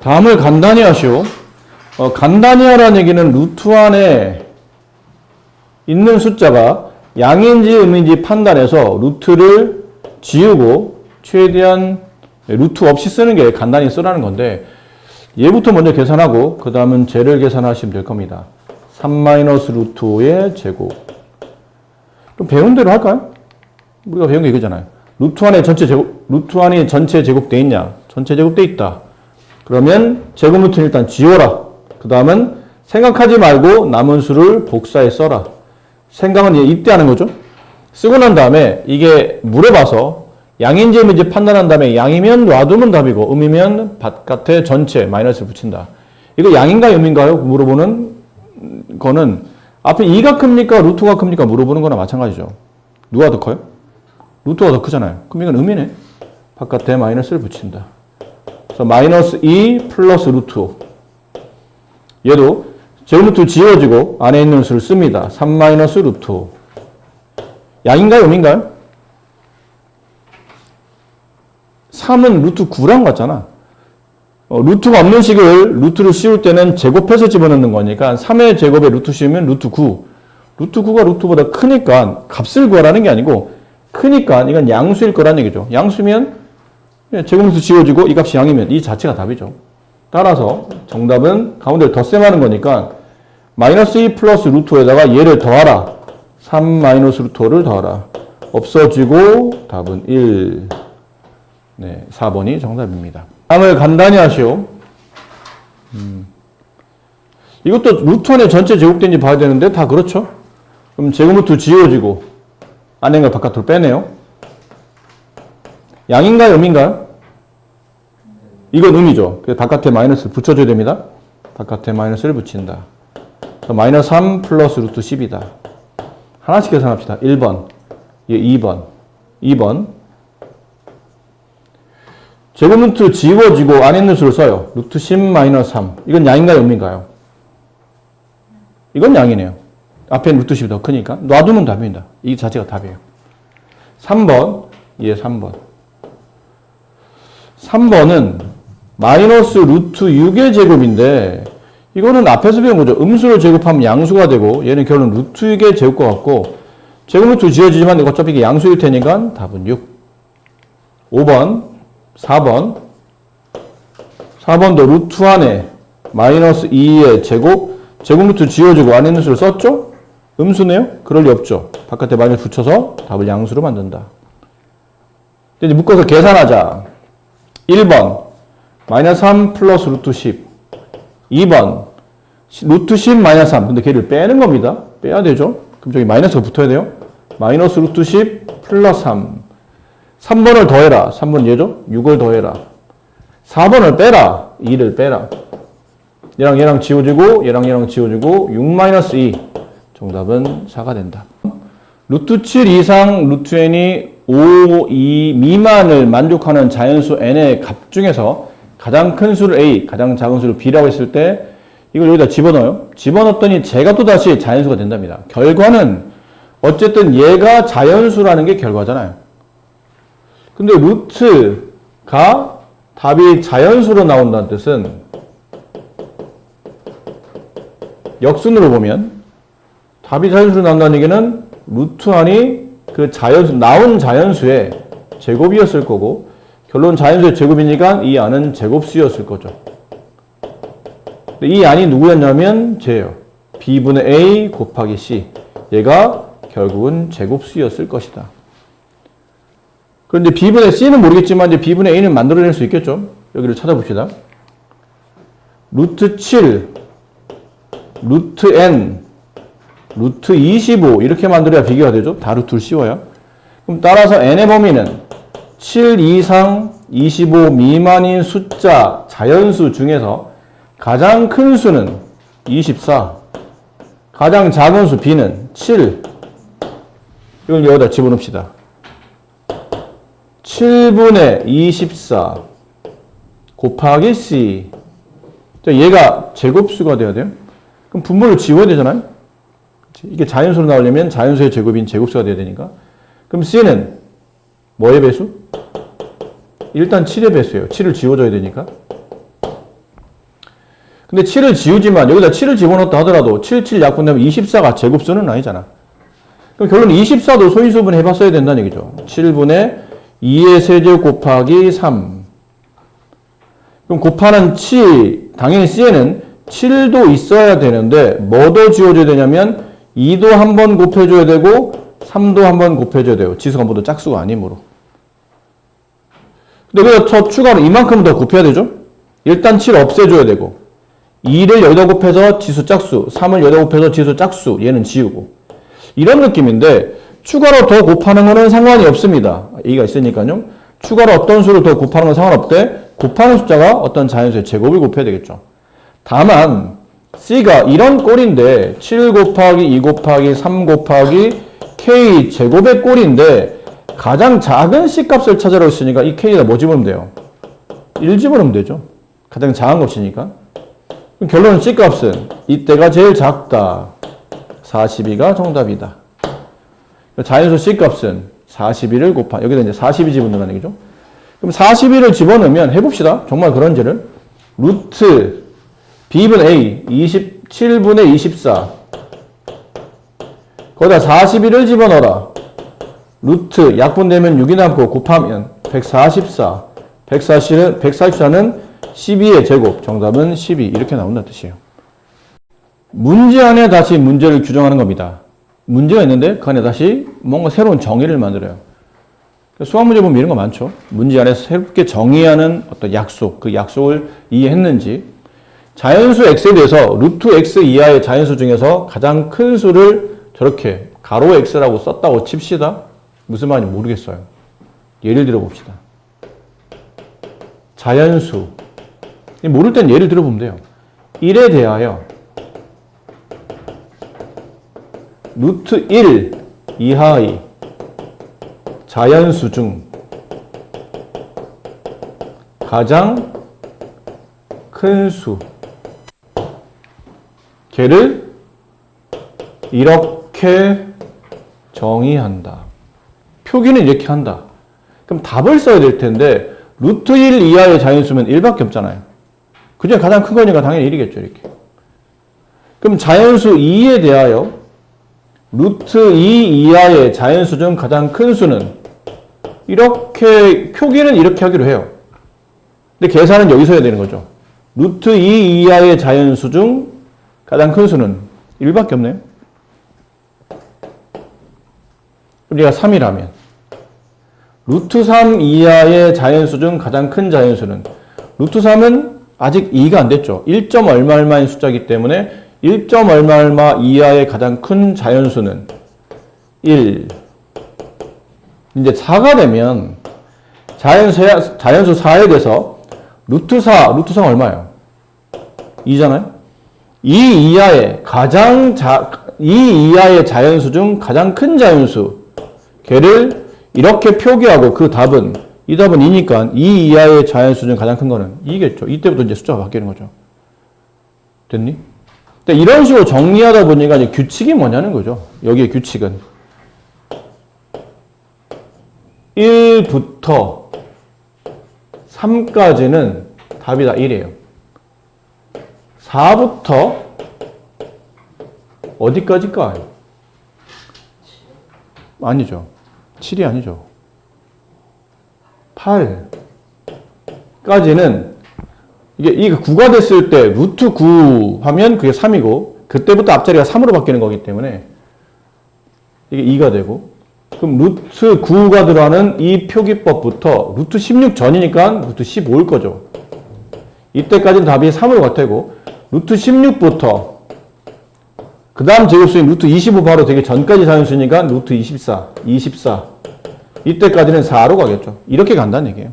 다음을 간단히 하시오. 간단히 하라는 얘기는 루트 안에 있는 숫자가 양인지 음인지 판단해서 루트를 지우고 최대한 루트 없이 쓰는 게 간단히 쓰라는 건데, 얘부터 먼저 계산하고 그 다음은 쟤를 계산하시면 될 겁니다. 3-루트 5의 제곱. 그럼 배운 대로 할까요? 우리가 배운 게 이거잖아요. 루트 안에 전체 제곱, 루트 안에 전체 제곱돼 있냐? 전체 제곱돼 있다. 그러면 제곱 루트는 일단 지워라. 그 다음은 생각하지 말고 남은 수를 복사해 써라. 생각은 이때 하는 거죠. 쓰고 난 다음에 이게 물어봐서 양인지 음인지 판단한 다음에 양이면 놔두면 답이고 음이면 바깥에 전체 마이너스를 붙인다. 이거 양인가요 음인가요? 물어보는 거는 앞에 2가 큽니까 루트가 큽니까 물어보는 거나 마찬가지죠. 누가 더 커요? 루트가 더 크잖아요. 그럼 이건 음이네. 바깥에 마이너스를 붙인다. 그래서 마이너스 2 플러스 루트 5. 얘도 제곱루트 지워지고 안에 있는 수를 씁니다. 3-루트 5. 양인가요 음인가요? 3은 루트 9랑 같잖아. 루트가 없는 식을 루트를 씌울 때는 제곱해서 집어넣는 거니까 3의 제곱에 루트 씌우면 루트 9. 루트 9가 루트보다 크니까 값을 구하라는 게 아니고 크니까 이건 양수일 거란 얘기죠. 양수면 제곱루트 지워지고 이 값이 양이면 이 자체가 답이죠. 따라서 정답은 가운데를 덧셈하는 거니까 마이너스 2 플러스 루트 5에다가 얘를 더하라. 3-루트 5를 더하라. 없어지고 답은 1. 네, 4번이 정답입니다. 다음을 간단히 하시오. 이것도 루트 안에 전체 제곱된지 봐야 되는데 다 그렇죠? 그럼 제곱루트 지워지고 안에 있는 걸 바깥으로 빼네요. 양인가요 음인가요? 이건 음이죠. 그래서 바깥에 마이너스를 붙여줘야 됩니다. 바깥에 마이너스를 붙인다. 마이너스 3 플러스 루트 10이다. 하나씩 계산합시다. 1번, 2번, 2번. 제곱루트 지워지고 안에 있는 수를 써요. 루트 10 마이너스 3. 이건 양인가요 음인가요? 이건 양이네요. 앞에 루트 10이 더 크니까 놔두면 답입니다. 이 자체가 답이에요. 3번, 3번. 3번은 마이너스 루트 6의 제곱인데 이거는 앞에서 배운 거죠. 음수를 제곱하면 양수가 되고 얘는 결론 루트 6의 제곱과 같고 제곱루트 지워지지만 이거 어차피 이게 양수일 테니까 답은 6. 5번, 4번. 4번도 루트 안에 마이너스 2의 제곱, 제곱루트 지워지고 안에 있는 수를 썼죠? 음수네요? 그럴 리 없죠. 바깥에 마이너스 붙여서 답을 양수로 만든다. 이제 묶어서 계산하자. 1번 마이너스 3 플러스 루트 10. 2번 루트 10 마이너스 3. 근데 걔를 빼는 겁니다. 빼야 되죠. 그럼 저기 마이너스가 붙어야 돼요. 마이너스 루트 10 플러스 3. 3번을 더해라. 3번 얘죠? 6을 더해라. 4번을 빼라. 2를 빼라. 얘랑 얘랑 지워지고 얘랑 얘랑 지워지고 6 마이너스 2. 정답은 4가 된다. 루트 7 이상 루트 n이 5, 2 미만을 만족하는 자연수 n의 값 중에서 가장 큰 수를 a, 가장 작은 수를 b라고 했을 때 이걸 여기다 집어넣어요. 집어넣었더니 제가 또다시 자연수가 된답니다. 결과는 어쨌든 얘가 자연수라는 게 결과잖아요. 근데 루트가 답이 자연수로 나온다는 뜻은 역순으로 보면 답이 자연수로 나온다는 얘기는 루트 안이 그 자연수, 나온 자연수의 제곱이었을 거고 결론 자연수의 제곱이니까 이 안은 제곱수였을 거죠. 이 안이 누구였냐면 쟤예요. b분의 a 곱하기 c. 얘가 결국은 제곱수였을 것이다. 그런데 b분의 c는 모르겠지만 이제 b분의 a는 만들어낼 수 있겠죠. 여기를 찾아봅시다. 루트 7, 루트 n, 루트 25 이렇게 만들어야 비교가 되죠. 다 루트를 씌워야. 그럼 따라서 n의 범위는 7 이상 25 미만인 숫자 자연수 중에서 가장 큰 수는 24, 가장 작은 수 b는 7. 이걸 여기다 집어넣읍시다. 7분의 24 곱하기 c. 얘가 제곱수가 돼야 돼요. 그럼 분모를 지워야 되잖아요. 이게 자연수로 나오려면 자연수의 제곱인 제곱수가 돼야 되니까. 그럼 c는 뭐의 배수? 일단 7의 배수예요. 7을 지워줘야 되니까. 근데 7을 지우지만 여기다 7을 집어넣었다 하더라도 7, 7 약분되면 24가 제곱수는 아니잖아. 그럼 결론 24도 소인수분 해봤어야 된다는 얘기죠. 7분의 2의 세제곱 곱하기 3. 그럼 곱하는 치, 당연히 C에는 7도 있어야 되는데 뭐 더 지워줘야 되냐면 2도 한 번 곱해줘야 되고 3도 한 번 곱해줘야 돼요. 지수가 모두 짝수가 아니므로. 근데 여기다 더 추가로 이만큼 더 곱해야 되죠? 일단 7 없애줘야 되고 2를 여기다 곱해서 지수 짝수, 3을 여기다 곱해서 지수 짝수, 얘는 지우고 이런 느낌인데 추가로 더 곱하는 거는 상관이 없습니다. A가 있으니까요. 추가로 어떤 수를 더 곱하는 건 상관없대. 곱하는 숫자가 어떤 자연수의 제곱을 곱해야 되겠죠. 다만 C가 이런 꼴인데 7 곱하기 2 곱하기 3 곱하기 K 제곱의 꼴인데 가장 작은 C 값을 찾으라고 했으니까 이 K에다 뭐 집어넣으면 돼요? 1 집어넣으면 되죠. 가장 작은 값이니까. 그럼 결론은 C 값은 이때가 제일 작다. 42가 정답이다. 자연수 C 값은 42를 곱하, 여기다 이제 42 집어넣는 얘기죠. 그럼 42를 집어넣으면 해봅시다. 정말 그런지를. 루트 B분 A 27분의 24 거기다 41을 집어넣어라. 루트 약분되면 6이 남고 곱하면 144 144는 12의 제곱 정답은 12 이렇게 나온다는 뜻이에요. 문제 안에 다시 문제를 규정하는 겁니다. 문제가 있는데 그 안에 다시 뭔가 새로운 정의를 만들어요. 수학 문제 보면 이런 거 많죠. 문제 안에 새롭게 정의하는 어떤 약속, 그 약속을 이해했는지. 자연수 x에 대해서 루트 x 이하의 자연수 중에서 가장 큰 수를 저렇게 가로 x라고 썼다고 칩시다. 무슨 말인지 모르겠어요. 예를 들어 봅시다. 자연수. 모를 땐 예를 들어보면 돼요. 1에 대하여 루트 1 이하의 자연수 중 가장 큰 수. 걔를 이렇게 정의한다. 표기는 이렇게 한다. 그럼 답을 써야 될 텐데 루트 1 이하의 자연수면 1밖에 없잖아요. 그중에 가장 큰 거니까 당연히 1이겠죠. 이렇게. 그럼 자연수 2에 대하여 루트 2 이하의 자연수 중 가장 큰 수는 이렇게 표기는 이렇게 하기로 해요. 근데 계산은 여기서 해야 되는 거죠. 루트 2 이하의 자연수 중 가장 큰 수는 1밖에 없네요. 그럼 얘가 3이라면 루트 3 이하의 자연수 중 가장 큰 자연수는 루트 3은 아직 2가 안 됐죠. 1. 얼마 얼마인 숫자이기 때문에 1. 얼마 얼마 이하의 가장 큰 자연수는 1. 이제 4가 되면 자연수 4에 대해서 루트 4가 얼마예요? 2잖아요? 2 이하의 자연수 중 가장 큰 자연수 걔를 이렇게 표기하고 그 답은 이 답은 2니까 2 이하의 자연수 중 가장 큰 거는 2겠죠. 이때부터 이제 숫자가 바뀌는 거죠. 됐니? 근데 이런 식으로 정리하다 보니까 이제 규칙이 뭐냐는 거죠. 여기의 규칙은 1부터 3까지는 답이 다 1이에요. 4부터 어디까지일까요? 아니죠. 7이 아니죠. 8까지는 이게 9가 됐을 때 루트 9 하면 그게 3이고 그때부터 앞자리가 3으로 바뀌는 거기 때문에 이게 2가 되고 그럼 루트 9가 들어가는 이 표기법부터 루트 16 전이니까 루트 15일 거죠. 이때까지는 답이 3으로 갈 테고 루트 16부터 그 다음 제곱수인 루트 25 바로 되기 전까지 자연수니까 루트 24 이때까지는 4로 가겠죠. 이렇게 간다는 얘기예요.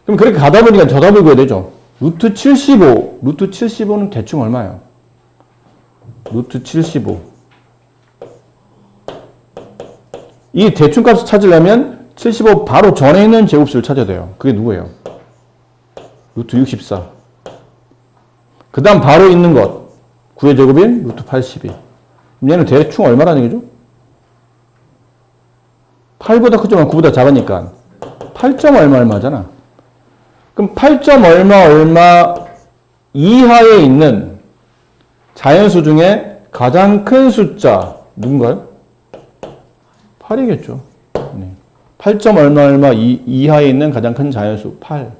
그럼 그렇게 가다 보니까 저 답을 구해야 되죠. 루트 75는 대충 얼마예요? 루트 75 이 대충 값을 찾으려면 75 바로 전에 있는 제곱수를 찾아야 돼요. 그게 누구예요? 루트 64 그 다음 바로 있는 것 9의 제곱인 루트 82 얘는 대충 얼마라는 얘기죠? 8보다 크지만 9보다 작으니까 8. 얼마잖아. 그럼 8. 얼마 이하에 있는 자연수 중에 가장 큰 숫자 누군가요? 8이겠죠. 네. 8점 얼마 얼마 이하에 있는 가장 큰 자연수 8.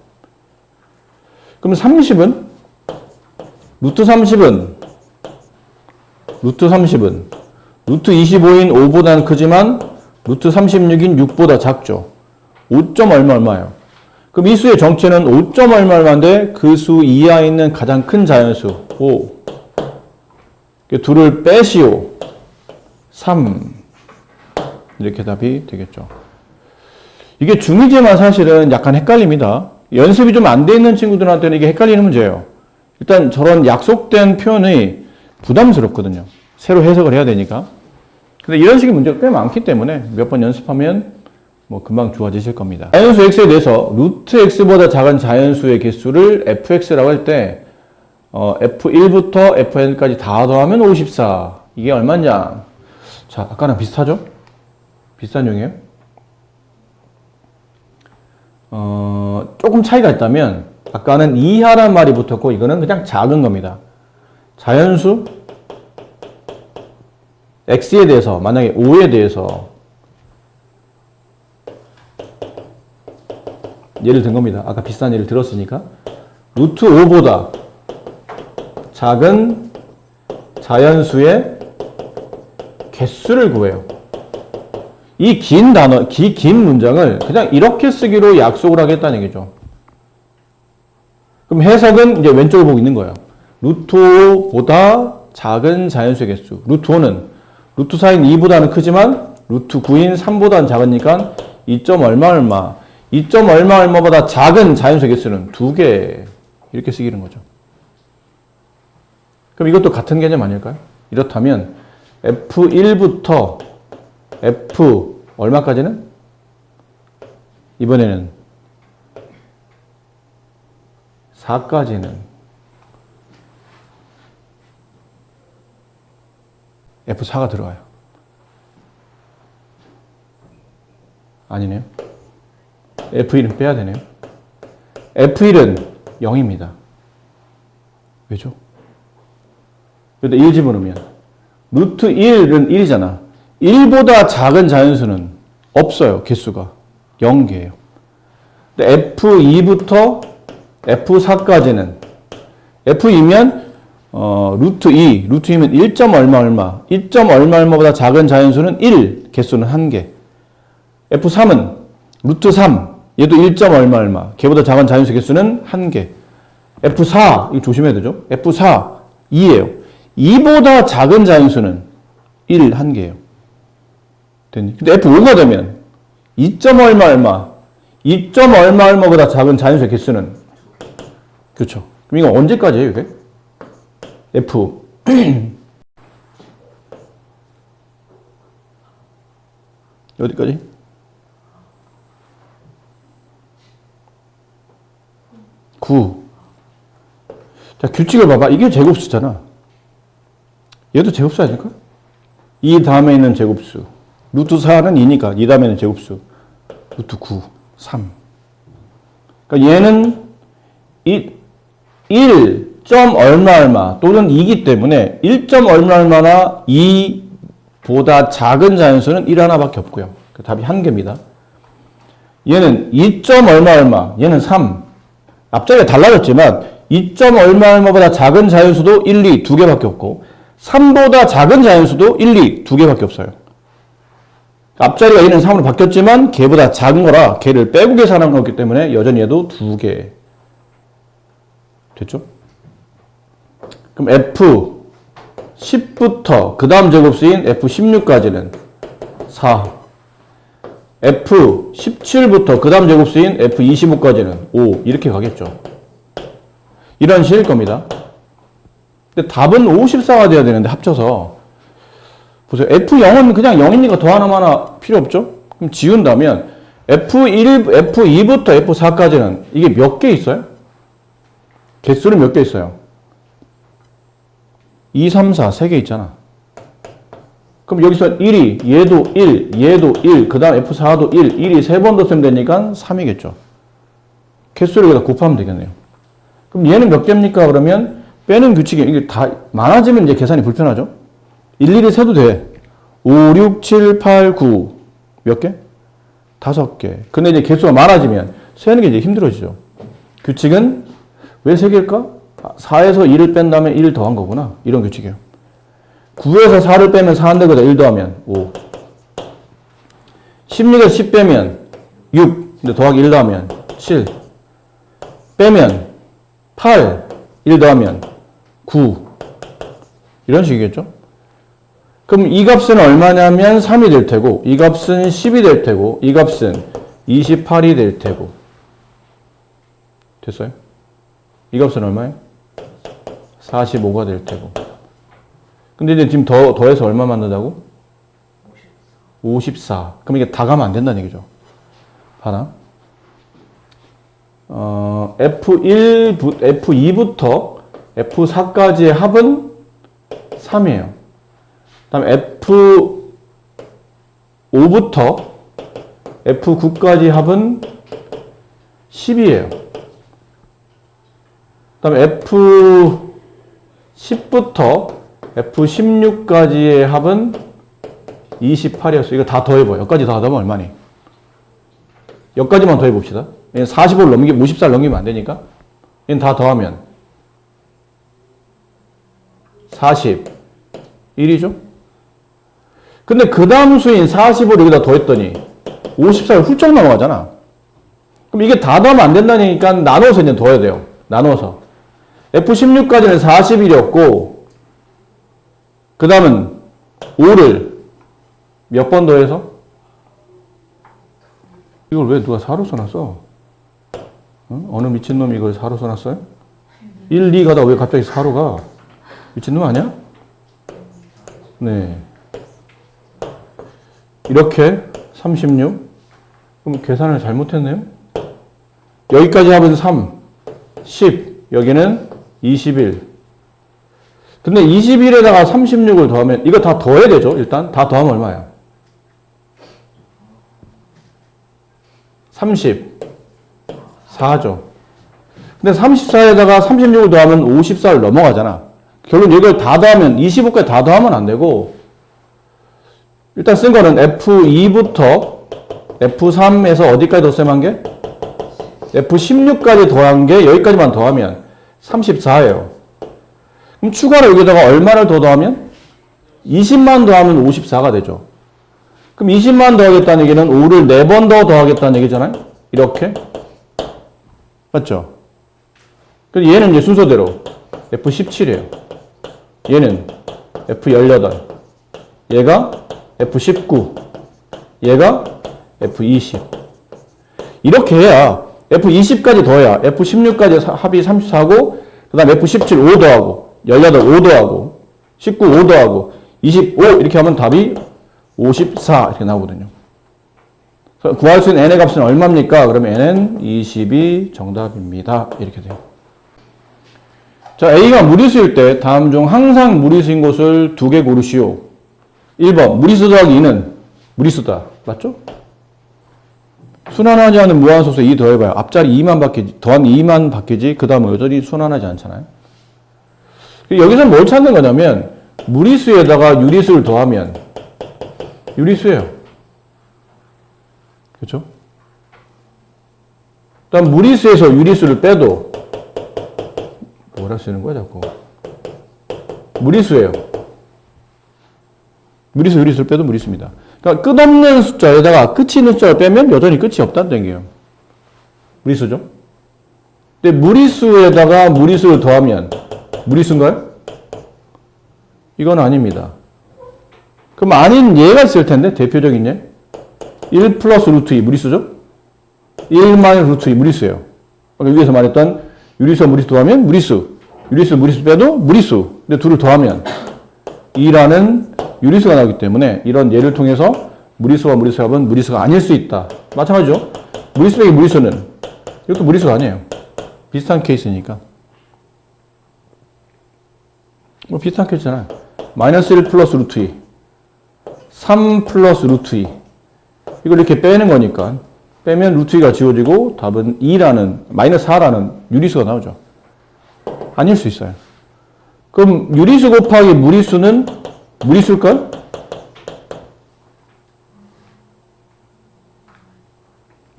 그럼 30은? 루트 30은? 루트 25인 5보다는 크지만 루트 36인 6보다 작죠. 5점 얼마 얼마예요. 그럼 이 수의 정체는 5점 얼마 얼마인데 그 수 이하에 있는 가장 큰 자연수 5. 둘을 빼시오. 3. 이렇게 답이 되겠죠. 이게 중이지만 사실은 약간 헷갈립니다. 연습이 좀 안 돼 있는 친구들한테는 이게 헷갈리는 문제예요. 일단 저런 약속된 표현이 부담스럽거든요. 새로 해석을 해야 되니까. 근데 이런 식의 문제가 꽤 많기 때문에 몇 번 연습하면 뭐 금방 좋아지실 겁니다. 자연수 x에 대해서 루트 x보다 작은 자연수의 개수를 fx라고 할 때 f1부터 fn까지 다 더하면 54. 이게 얼마냐? 자, 아까랑 비슷하죠? 비슷한 용이에요. 조금 차이가 있다면 아까는 이하란 말이 붙었고 이거는 그냥 작은 겁니다. 자연수 x에 대해서 만약에 5에 대해서 예를 든 겁니다. 아까 비슷한 예를 들었으니까 루트 5보다 작은 자연수의 개수를 구해요. 이 긴 단어, 긴 문장을 그냥 이렇게 쓰기로 약속을 하겠다는 얘기죠. 그럼 해석은 이제 왼쪽을 보고 있는 거예요. 루트 5보다 작은 자연수의 개수. 루트 5는 루트 4인 2보다는 크지만 루트 9인 3보다는 작으니까 2점 얼마 얼마. 2점 얼마 얼마보다 작은 자연수의 개수는 2개. 이렇게 쓰기는 거죠. 그럼 이것도 같은 개념 아닐까요? 이렇다면 F1부터 F 얼마까지는? 이번에는 4까지는 F4가 들어가요. 아니네요. F1은 빼야 되네요. F1은 0입니다. 왜죠? 여기다 1 집어넣으면 루트 1은 1이잖아. 1보다 작은 자연수는 없어요. 개수가 0개예요. 근데 F2부터 F4까지는 F2면 루트 2면 1점 얼마 얼마 1점 얼마 얼마보다 작은 자연수는 1, 개수는 1개. F3은 루트 3, 얘도 1점 얼마 얼마 걔보다 작은 자연수 개수는 1개. F4, 이거 조심해야 되죠. F4, 2예요. 2보다 작은 자연수는 1, 1개예요. 됐니? 근데 F5가 되면 2점 얼마 얼마 2점 얼마 얼마보다 작은 자연수의 개수는 그렇죠. 그럼 이거 언제까지예요, 이게? F 어디까지? 자, 규칙을 봐봐. 이게 제곱수잖아. 얘도 제곱수 아닐까? 2 다음에 있는 제곱수. 루트 4는 2니까 2 다음에 있는 제곱수. 루트 9, 3. 그러니까 얘는 1점 얼마 얼마 또는 2기 때문에 1점 얼마 얼마나 2보다 작은 자연수는 1 하나밖에 없고요. 그 답이 1개입니다. 얘는 2점 얼마 얼마, 얘는 3. 앞자리가 달라졌지만 2점 얼마 얼마보다 작은 자연수도 1, 2, 2개밖에 없고 3보다 작은 자연수도 1, 2, 2개밖에 없어요. 앞자리가 얘는 3으로 바뀌었지만 걔보다 작은 거라 걔를 빼고 계산한 거기 때문에 여전히 얘도 2개. 됐죠? 그럼 F10부터 그 다음 제곱수인 F16까지는 4. F17부터 그 다음 제곱수인 F25까지는 5. 이렇게 가겠죠. 이런 식일 겁니다. 근데 답은 54가 돼야 되는데 합쳐서 보세요. F0은 그냥 0이니까 더 하나 필요 없죠? 그럼 지운다면 F2부터 F4까지는 이게 몇 개 있어요? 개수는 몇 개 있어요? 2, 3, 4, 3개 있잖아. 그럼 여기서 1이, 얘도 1, 그 다음 F4도 1이 3번 더 쓰면 되니까 3이겠죠. 개수를 여기다 곱하면 되겠네요. 그럼 얘는 몇 개입니까? 그러면 빼는 규칙이 이게 다 많아지면 이제 계산이 불편하죠. 일일이 세도 돼. 5, 6, 7, 8, 9 몇 개? 5개. 근데 이제 개수가 많아지면 세는 게 이제 힘들어지죠. 규칙은 왜 3개일까? 4에서 2를 뺀 다음에 1 더한 거구나. 이런 규칙이에요. 9에서 4를 빼면 4인데 거기다 1 더하면 5. 16에서 10 빼면 6. 근데 더하기 1 더하면 7. 빼면 8. 1 더하면 9. 이런 식이겠죠? 그럼 이 값은 얼마냐면 3이 될 테고, 이 값은 10이 될 테고, 이 값은 28이 될 테고. 됐어요? 이 값은 얼마예요? 45가 될 테고. 근데 이제 지금 더해서 얼마 만든다고? 54. 그럼 이게 다 가면 안 된다는 얘기죠. 봐라. F2부터 F4까지의 합은 3이에요. 그 다음에 F5부터 F9까지 합은 10이에요. 그 다음에 F10부터 F16까지의 합은 28이었어요. 이거 다 더해봐요. 여기까지 다 더하면 얼마니? 여기까지만 더해봅시다. 45를 넘기면, 54를 넘기면 안 되니까. 얘는 다 더하면 41이죠? 근데 그 다음 수인 45를 여기다 더했더니 54를 훌쩍 넘어가잖아. 그럼 이게 다 더하면 안 된다니까 나눠서 이제 더해야 돼요. 나눠서. F16까지는 41이었고, 그 다음은 5를 몇 번 더해서? 이걸 왜 누가 4로 써놨어? 어? 어느 미친놈이 이걸 4로 써놨어요? 1, 2 가다 왜 갑자기 4로 가? 미친놈 아니야? 네. 이렇게 36. 그럼 계산을 잘못했네요? 여기까지 합은 3, 10. 여기는 21. 근데 21에다가 36을 더하면 이거 다 더해야 되죠. 일단 다 더하면 얼마야? 34죠. 근데 34에다가 36을 더하면 54를 넘어가잖아. 결국 이걸 다 더하면 25까지 다 더하면 안 되고, 일단 쓴 거는 F2부터 F3에서 어디까지 덧셈한 게? F16까지 더한 게 여기까지만 더하면 34예요. 그럼 추가로 여기다가 얼마를 더 더하면? 20만 더하면 54가 되죠. 그럼 20만 더하겠다는 얘기는 5를 4번 더 더하겠다는 얘기잖아요? 이렇게. 맞죠? 그래서 얘는 이제 순서대로 F17이에요. 얘는 F18. 얘가 F19. 얘가 F20. 이렇게 해야 F20까지 더해야 F16까지 합이 34고, 그 다음에 F17 5 더하고, 18 5 더하고, 19 5 더하고, 25 이렇게 하면 답이 54 이렇게 나오거든요. 구할 수 있는 n의 값은 얼마입니까? 그러면 n은 20이 정답입니다. 이렇게 돼요. 자, a가 무리수일 때 다음 중 항상 무리수인 것을 2개 고르시오. 1번 무리수 더하기 2는 무리수다. 맞죠? 순환하지 않은 무한소수 2 더해봐요. 앞자리 2만 바뀌지, 더한 2만 바뀌지, 그 다음은 여전히 순환하지 않잖아요. 여기서 뭘 찾는 거냐면, 무리수에다가 유리수를 더하면 유리수예요. 그렇죠? 일단 무리수에서 유리수를 빼도 뭐라 쓰는 거야 자꾸? 무리수예요. 무리수, 유리수를 빼도 무리수입니다. 그러니까 끝없는 숫자에다가 끝이 있는 숫자를 빼면 여전히 끝이 없다는 얘기예요. 무리수죠? 근데 무리수에다가 무리수를 더하면 무리수인가요? 이건 아닙니다. 그럼 아닌 예가 있을 텐데, 대표적인 예. 1 플러스 루트 2 무리수죠? 1 마이너스 루트 2 무리수예요. 여기에서 말했던 유리수와 무리수 더하면 무리수. 유리수, 무리수 빼도 무리수. 근데 둘을 더하면 2라는 유리수가 나오기 때문에 이런 예를 통해서 무리수와 무리수의 합은 무리수가 아닐 수 있다. 마찬가지죠. 무리수 빼기 무리수는 이것도 무리수가 아니에요. 비슷한 케이스니까. 뭐 비슷한 케이스잖아요. 마이너스 1 플러스 루트 2. 3 플러스 루트 2. 이걸 이렇게 빼는 거니까 빼면 루트 2가 지워지고 답은 2라는 마이너스 4라는 유리수가 나오죠. 아닐 수 있어요. 그럼 유리수 곱하기 무리수는 무리수일까요?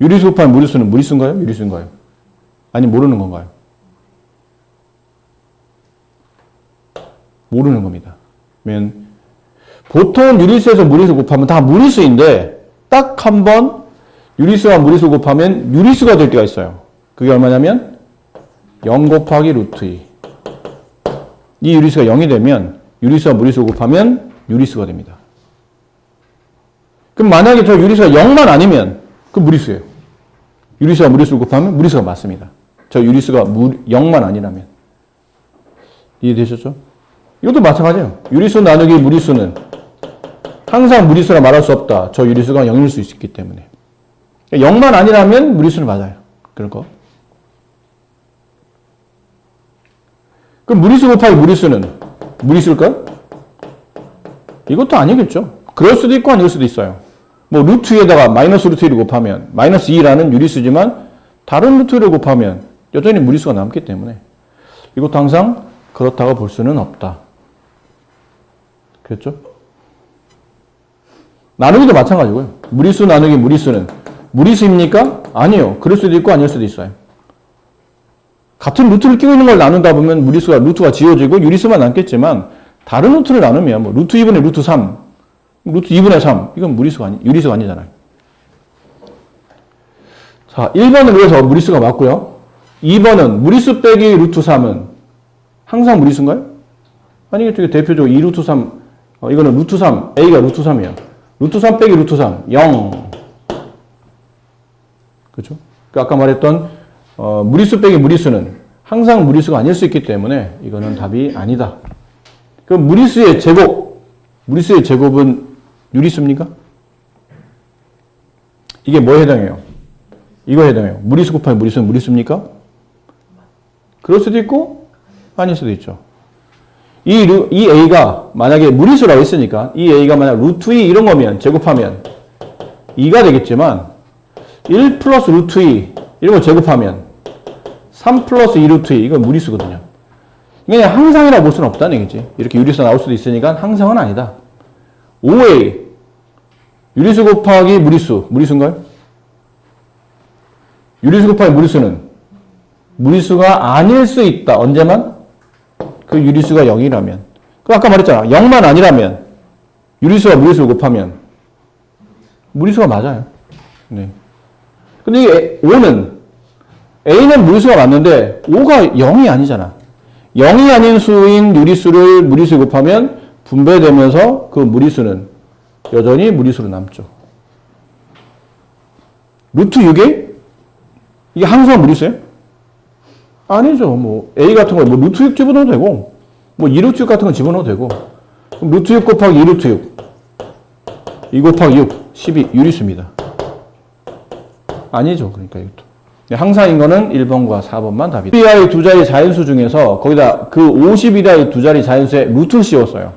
유리수 곱하기 무리수는 무리수인가요? 유리수인가요? 아니 모르는 건가요? 모르는 겁니다. 그러면 보통 유리수에서 무리수 곱하면 다 무리수인데 딱 한 번 유리수와 무리수 곱하면 유리수가 될 때가 있어요. 그게 얼마냐면 0 곱하기 루트 2. 이 유리수가 0이 되면 유리수와 무리수 곱하면 유리수가 됩니다. 그럼 만약에 저 유리수가 0만 아니면 그 무리수예요. 유리수와 무리수를 곱하면 무리수가 맞습니다. 저 유리수가 0만 아니라면. 이해되셨죠? 이것도 마찬가지예요. 유리수 나누기 무리수는 항상 무리수라 말할 수 없다. 저 유리수가 0일 수 있기 때문에. 0만 아니라면 무리수는 맞아요. 그런 거. 그럼 무리수 곱하기 무리수는 무리수일까요? 이것도 아니겠죠. 그럴 수도 있고 아닐 수도 있어요. 뭐 루트 2에다가 마이너스 루트 1을 곱하면 마이너스 2라는 유리수지만 다른 루트 1을 곱하면 여전히 무리수가 남기 때문에 이것도 항상 그렇다고 볼 수는 없다. 그렇죠? 나누기도 마찬가지고요. 무리수 나누기 무리수는 무리수입니까? 아니요. 그럴 수도 있고 아닐 수도 있어요. 같은 루트를 끼고 있는 걸 나눈다 보면 루트가 지워지고 유리수만 남겠지만 다른 루트를 나누면 뭐 루트 2분의 루트 3, 루트 2분의 3 이건 유리수가 아니잖아요. 자, 1번은 그래서 무리수가 맞고요. 2번은 무리수 빼기 루트 3은 항상 무리수인가요? 아니겠죠. 대표적으로 2루트 3, 이거는 루트 3, A가 루트 3이에요. 루트 3 빼기 루트 3, 0. 그죠? 아까 말했던 무리수 빼기 무리수는 항상 무리수가 아닐 수 있기 때문에 이거는 답이 아니다. 그럼 무리수의 제곱은 유리수입니까? 이게 뭐에 해당해요? 이거에 해당해요. 무리수 곱하기 무리수는 무리수입니까? 그럴 수도 있고 아닐 수도 있죠. 이 A가 만약에 무리수라고 했으니까 이 A가 만약 루트 2 이런 거면 제곱하면 2가 되겠지만 1 플러스 루트 2 이런 거 제곱하면 3 플러스 2 루트 2 이건 무리수거든요. 이게 항상이라고 볼 수는 없다는 얘기지. 이렇게 유리수 나올 수도 있으니까 항상은 아니다. 5A 유리수 곱하기 무리수인가요? 유리수 곱하기 무리수는 무리수가 아닐 수 있다. 언제만? 그 유리수가 0이라면. 그 아까 말했잖아. 0만 아니라면 유리수와 무리수를 곱하면 무리수가 맞아요. 네. 근데 이 5는 A는 무리수가 맞는데 5가 0이 아니잖아. 0이 아닌 수인 유리수를 무리수에 곱하면 분배되면서 그 무리수는 여전히 무리수로 남죠. 루트 6에 이게 항상 무리수예요? 아니죠. 뭐 A 같은 거 뭐 루트 6 집어넣어도 되고 뭐 2루트 6 같은 거 집어넣어도 되고 그럼 루트 6 곱하기 2루트 6 2 곱하기 6 12 유리수입니다. 아니죠. 그러니까 이것도. 항상인 거는 1번과 4번만 답이다. 50 이하의 두 자리 자연수 중에서 거기다 그 50 이하의 두 자리 자연수에 루트를 씌웠어요.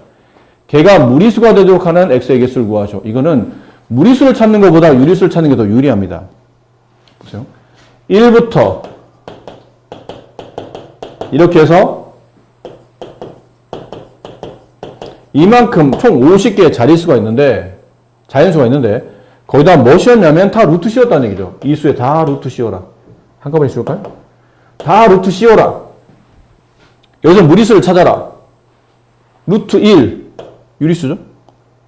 걔가 무리수가 되도록 하는 x의 개수를 구하죠. 이거는 무리수를 찾는 것보다 유리수를 찾는 게 더 유리합니다. 보세요. 1부터 이렇게 해서 이만큼 총 50개의 자릿수가 있는데 자연수가 있는데 거기다 뭐 씌웠냐면 다 루트 씌웠다는 얘기죠. 이 수에 다 루트 씌워라. 한꺼번에 씌울까요? 다 루트 씌워라. 여기서 무리수를 찾아라. 루트 1 유리수죠.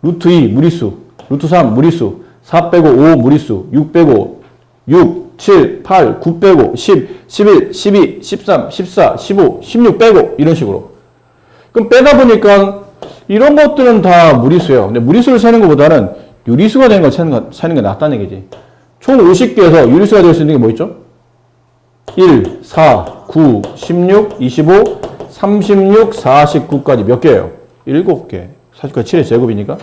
루트 2 무리수. 루트 3 무리수. 4 빼고 5 무리수. 6 빼고 6 7, 8, 9 빼고 10, 11, 12, 13, 14, 15, 16 빼고 이런 식으로. 그럼 빼다 보니까 이런 것들은 다 무리수예요. 근데 무리수를 세는 것보다는 유리수가 되는 걸 세는 게 낫다는 얘기지. 총 50개에서 유리수가 될 수 있는 게 뭐 있죠? 1, 4, 9, 16, 25, 36, 49까지 몇 개예요? 7개. 49가 7의 제곱이니까.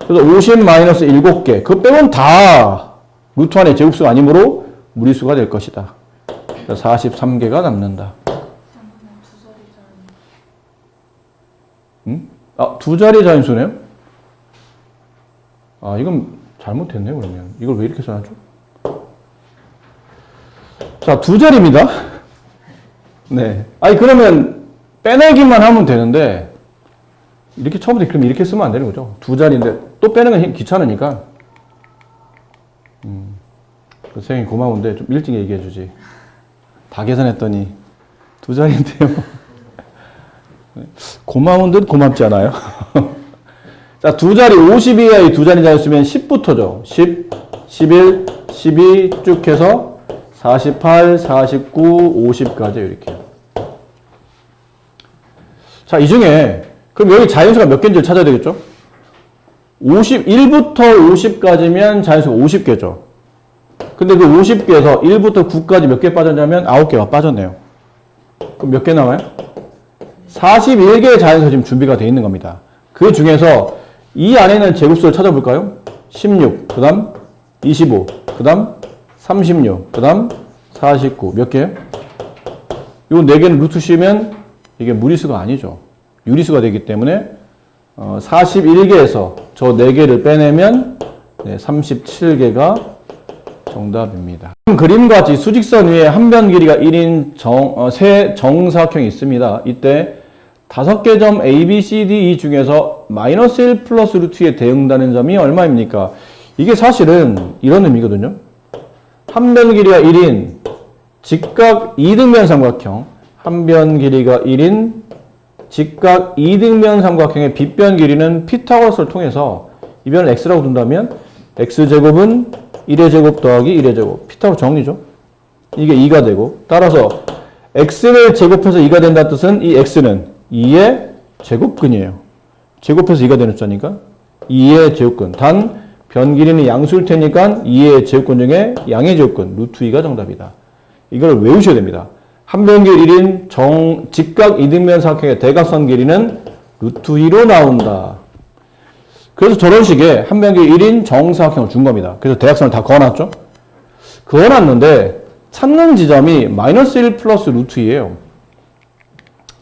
그래서 50 마이너스 7개. 그거 빼면 다 루트 안의 제곱수가 아니므로 무리수가 될 것이다. 43개가 남는다. 응? 아, 두 자리 자연수네요? 아, 이건 잘못했네, 그러면. 이걸 왜 이렇게 써놨죠? 자, 두 자리입니다. 네. 아니, 그러면 빼내기만 하면 되는데, 이렇게 처음부터 그럼 이렇게 쓰면 안 되는 거죠. 두 자리인데, 또 빼는 건 귀찮으니까. 선생님 고마운데, 좀 일찍 얘기해 주지. 다 계산했더니, 두 자리인데요. 고마운 듯 고맙지 않아요? 자, 두 자리 50 이하의 두 자리 자였으면 10부터죠. 10, 11, 12 쭉 해서 48, 49, 50까지 이렇게요. 자, 이 중에 그럼 여기 자연수가 몇 개인지를 찾아야 되겠죠? 51부터 50까지면 자연수가 50개죠. 근데 그 50개에서 1부터 9까지 몇 개 빠졌냐면 9개가 빠졌네요. 그럼 몇 개 남아요? 41개의 자연수가 지금 준비가 되어 있는 겁니다. 그 중에서 이 안에는 제곱수를 찾아볼까요? 16, 그 다음 25, 그 다음 36, 그 다음 49. 몇 개요? 요 4개는 루트 씌우면 이게 무리수가 아니죠. 유리수가 되기 때문에 41개에서 저 4개를 빼내면 37개가 정답입니다. 그림과 같이 수직선 위에 한 변 길이가 1인 세 정사각형이 있습니다. 이때 5개 점 A, B, C, D, E 중에서 마이너스 1 플러스 루트 2에 대응되는 점이 얼마입니까? 이게 사실은 이런 의미거든요. 한 변 길이가 1인 직각 2등변 삼각형, 한 변 길이가 1인 직각 2등변 삼각형의 빗변 길이는 피타고라스를 통해서 이 변을 x라고 둔다면 x제곱은 1의 제곱 더하기 1의 제곱. 피타고라스 정리죠. 이게 2가 되고, 따라서 x를 제곱해서 2가 된다는 뜻은 이 x는 2의 제곱근이에요. 제곱해서 2가 되는 숫자니까 2의 제곱근. 단 변 길이는 양수일 테니까 2의 제곱근 중에 양의 제곱근 루트 2가 정답이다. 이걸 외우셔야 됩니다. 한 변 길이 1인 직각 2등변 삼각형의 대각선 길이는 루트 2로 나온다. 그래서 저런 식의 한 변 길이 1인 정사각형을 준 겁니다. 그래서 대각선을 다 그어놨죠. 그어놨는데 찾는 지점이 마이너스 1 플러스 루트 2예요.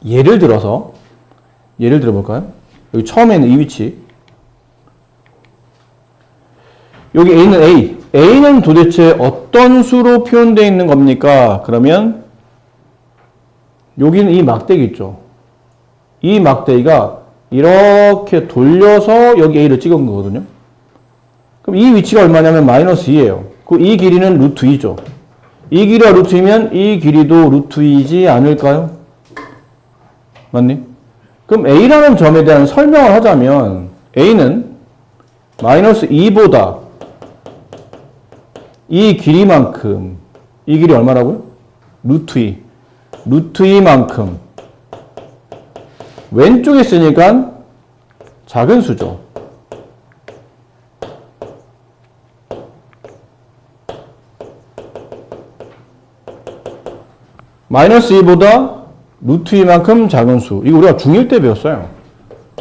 예를 들어볼까요? 여기 처음에 있는 이 위치. 여기 A는 A. A는 도대체 어떤 수로 표현되어 있는 겁니까? 그러면 여기는 이 막대기 있죠. 이 막대기가 이렇게 돌려서 여기 A를 찍은 거거든요. 그럼 이 위치가 얼마냐면 마이너스 2예요. 그 이 길이는 루트 2죠. 이 길이가 루트 2면 이 길이도 루트 2이지 않을까요? 맞니? 그럼 A라는 점에 대한 설명을 하자면 A는 마이너스 2보다 이 길이만큼, 이 길이 얼마라고요? 루트 2. 루트 2만큼 왼쪽에 있으니까 작은 수죠. 마이너스 2보다 루트 2만큼 작은 수. 이거 우리가 중1 때 배웠어요.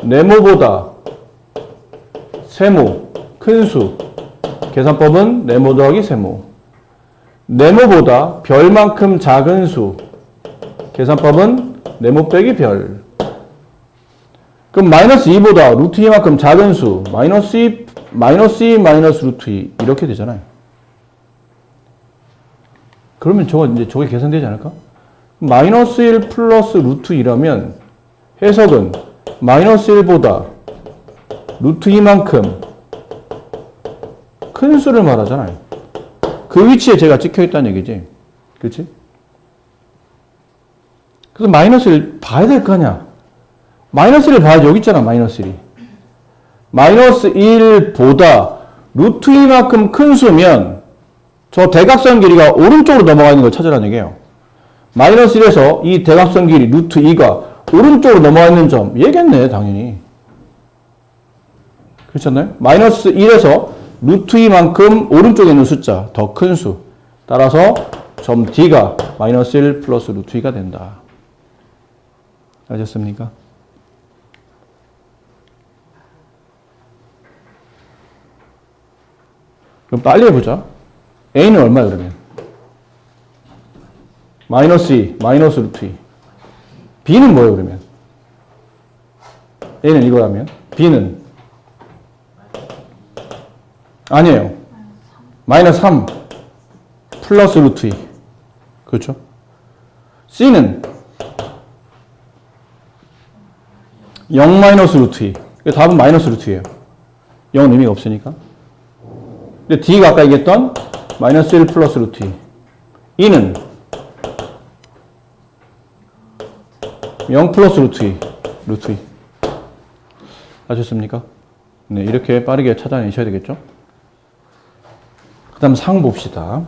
네모보다 세모, 큰 수. 계산법은 네모 더하기 세모. 네모보다 별만큼 작은 수. 계산법은 네모 빼기 별. 그럼 마이너스 2보다 루트 2만큼 작은 수. 마이너스 2 마이너스 루트 2. 이렇게 되잖아요. 그러면 저게 계산되지 않을까? 마이너스 1 플러스 루트 2라면 해석은 마이너스 1보다 루트 2만큼 큰 수를 말하잖아요. 그 위치에 제가 찍혀 있다는 얘기지. 그렇지? 그래서 마이너스 1 봐야 될 거 아니야. 마이너스 1을 봐야지. 여기 있잖아. 마이너스 1이. 마이너스 1보다 루트 2만큼 큰 수면 저 대각선 길이가 오른쪽으로 넘어가 있는 걸 찾으라는 얘기예요. 마이너스 1에서 이 대각선 길이 루트 2가 오른쪽으로 넘어가 있는 점. 얘겠네, 당연히. 그렇지 않나요? 마이너스 1에서 루트 2만큼 오른쪽에 있는 숫자, 더 큰 수. 따라서 점 D가 마이너스 1 플러스 루트 2가 된다. 아셨습니까? 그럼 빨리 해보자. A는 얼마야, 그러면? 마이너스 2, 마이너스 루트 2. B는 뭐예요, 그러면? A는 이거라면? B는? 아니에요. 마이너스 3 플러스 루트 2. 그렇죠? C는 0 마이너스 루트 2. 답은 마이너스 루트 2예요. 0은 의미가 없으니까. 근데 D가 아까 얘기했던 마이너스 1 플러스 루트 2. 2는 0 플러스 루트 2. 루트 2. 아셨습니까? 네, 이렇게 빠르게 찾아내셔야 되겠죠? 그 다음 상 봅시다.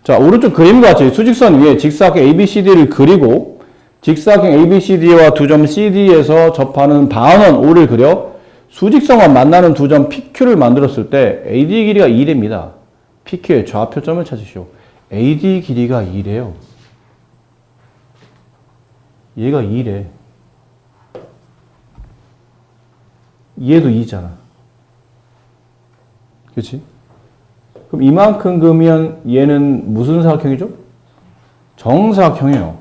자, 오른쪽 그림과 같이 수직선 위에 직사각형 ABCD를 그리고 직사각형 ABCD와 두 점 CD에서 접하는 반원 O를 그려 수직선과 만나는 두 점 PQ를 만들었을 때 AD 길이가 2래입니다. PQ의 좌표점을 찾으시오. AD 길이가 2래요. 얘가 2래. 얘도 2잖아. 그렇지? 그럼 이만큼 그으면 얘는 무슨 사각형이죠? 정사각형이에요.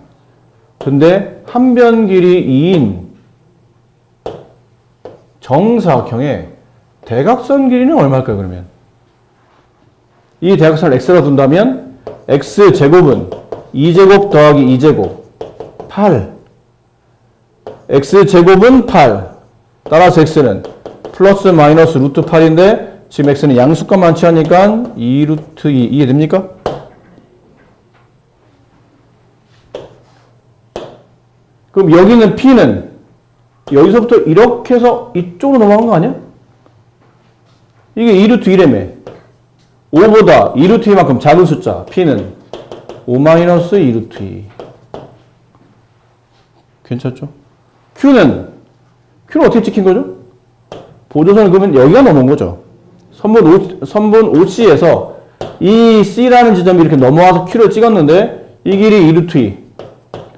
근데 한 변 길이 2인 정사각형의 대각선 길이는 얼마일까요, 그러면? 이 대각선을 x라 둔다면 x제곱은 2제곱 더하기 2제곱 8. x제곱은 8. 따라서 x는 플러스 마이너스 루트 8인데 지금 x는 양수값만 취하니까 2 루트 2 이해됩니까? 그럼 여기 있는 p는 여기서부터 이렇게 해서 이쪽으로 넘어간 거 아니야? 이게 2 루트 1이라며. 5보다 2 루트 2만큼 작은 숫자 p는 5 마이너스 2 루트 2. 괜찮죠? q는 어떻게 찍힌 거죠? 보조선을 그으면 여기가 넘어온 거죠. 선분 OC에서 이 C라는 지점이 이렇게 넘어와서 Q를 찍었는데 이 길이 2 루트 2.